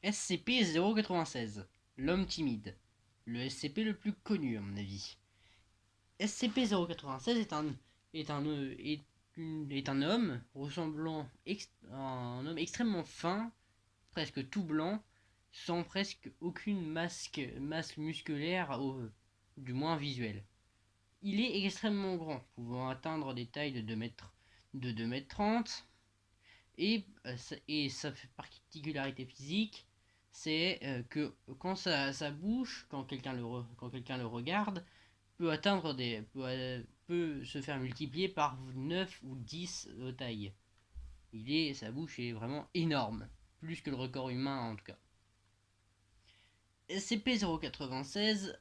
SCP-096, l'homme timide. Le SCP le plus connu à mon avis. SCP-096 est un homme ressemblant à un homme extrêmement fin, presque tout blanc, sans presque aucune masse musculaire, du moins visuelle. Il est extrêmement grand, pouvant atteindre des tailles de 2 mètres 30, et sa particularité physique, c'est que quand sa bouche, quand quelqu'un le regarde, peut se faire multiplier par 9 ou 10 tailles. Sa bouche est vraiment énorme, plus que le record humain en tout cas. SCP-096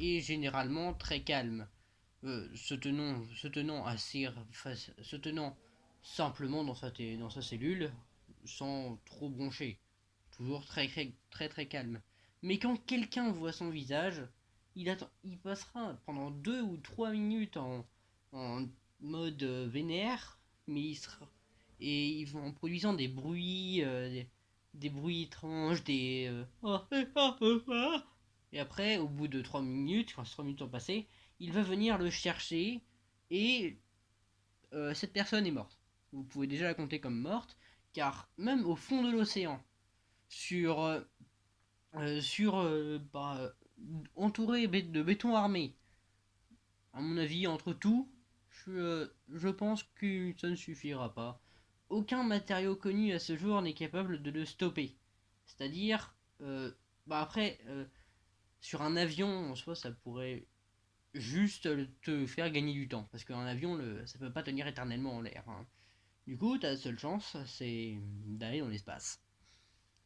est généralement très calme, se tenant simplement dans sa cellule, sans trop broncher, toujours très calme. Mais quand quelqu'un voit son visage, il passera pendant 2 ou 3 minutes en mode vénère, mais en produisant des bruits étranges, et après, au bout de 3 minutes, quand ces 3 minutes sont passées, il va venir le chercher, et cette personne est morte. Vous pouvez déjà la compter comme morte, car même au fond de l'océan, sur, sur entouré de béton armé, à mon avis, entre tout, je pense que ça ne suffira pas. Aucun matériau connu à ce jour n'est capable de le stopper. C'est-à-dire, après, sur un avion, en soi, ça pourrait juste te faire gagner du temps. Parce qu'un avion, ça peut pas tenir éternellement en l'air, hein. Du coup, ta seule chance, c'est d'aller dans l'espace.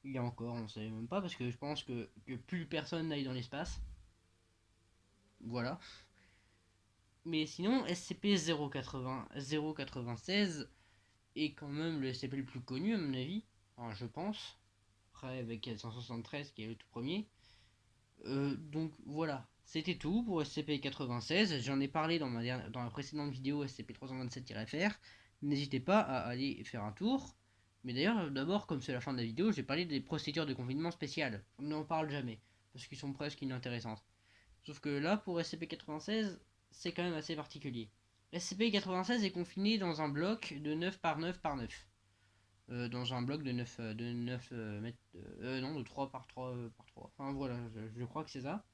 Il y a encore, on sait même pas, parce que je pense que plus personne n'aille dans l'espace. Voilà. Mais sinon, SCP-096 est quand même le SCP le plus connu, à mon avis. Enfin, je pense. Après, avec 173 qui est le tout premier. Donc voilà, c'était tout pour SCP-96. J'en ai parlé dans la précédente vidéo SCP-327-FR. N'hésitez pas à aller faire un tour. Mais d'ailleurs, d'abord, comme c'est la fin de la vidéo, j'ai parlé des procédures de confinement spéciales. On n'en parle jamais, parce qu'ils sont presque inintéressantes. Sauf que là, pour SCP-96, c'est quand même assez particulier. SCP-96 est confiné dans un bloc de 9 par 9 par 9. Dans un bloc de 9 mètres. Non, de 3 par 3 par 3. Enfin voilà, je crois que c'est ça.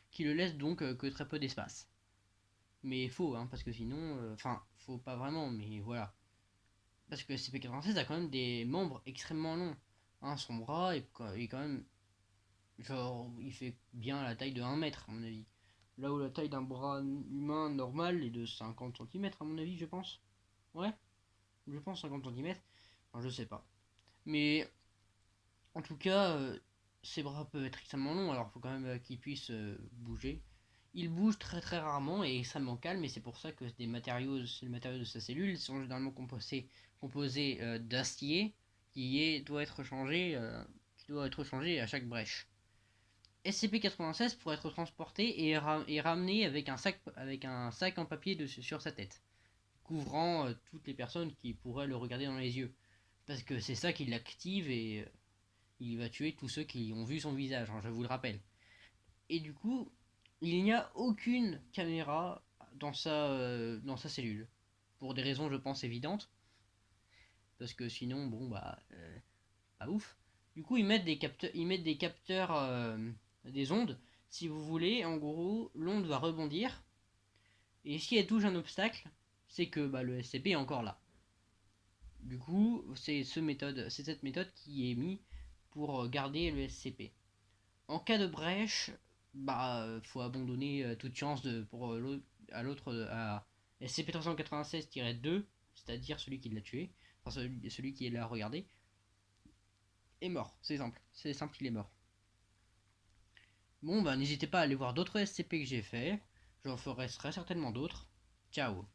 Qui le laisse donc que très peu d'espace. Mais faux, hein, parce que sinon. Enfin, faut pas vraiment, mais voilà. Parce que SCP-96 a quand même des membres extrêmement longs. Hein, son bras est quand même. Genre, il fait bien la taille de 1 mètre, à mon avis. Là où la taille d'un bras humain normal est de 50 centimètres à mon avis, je pense. Ouais, je pense 50 centimètres. Enfin, je sais pas. Mais en tout cas, ses bras peuvent être extrêmement longs, alors il faut quand même qu'il puisse bouger. Il bouge très rarement et extrêmement calme, et c'est pour ça que les matériaux de sa cellule sont généralement composés d'acier qui doit être changé à chaque brèche. SCP-96 pourrait être transporté et ramené avec un sac en papier sur sa tête, couvrant toutes les personnes qui pourraient le regarder dans les yeux. Parce que c'est ça qui l'active, et il va tuer tous ceux qui ont vu son visage, hein, je vous le rappelle. Et du coup, il n'y a aucune caméra dans sa cellule. Pour des raisons, je pense, évidentes. Parce que sinon, bon, pas ouf. Du coup, ils mettent des capteurs, des ondes. Si vous voulez, en gros, l'onde va rebondir. Et si elle touche un obstacle, c'est que le SCP est encore là. Du coup, c'est cette méthode qui est mise pour garder le SCP. En cas de brèche, faut abandonner toute chance à l'autre, à SCP-396-2, c'est-à-dire celui qui l'a tué, enfin celui qui l'a regardé, est mort. C'est simple, il est mort. Bon, n'hésitez pas à aller voir d'autres SCP que j'ai fait. J'en ferai très certainement d'autres. Ciao.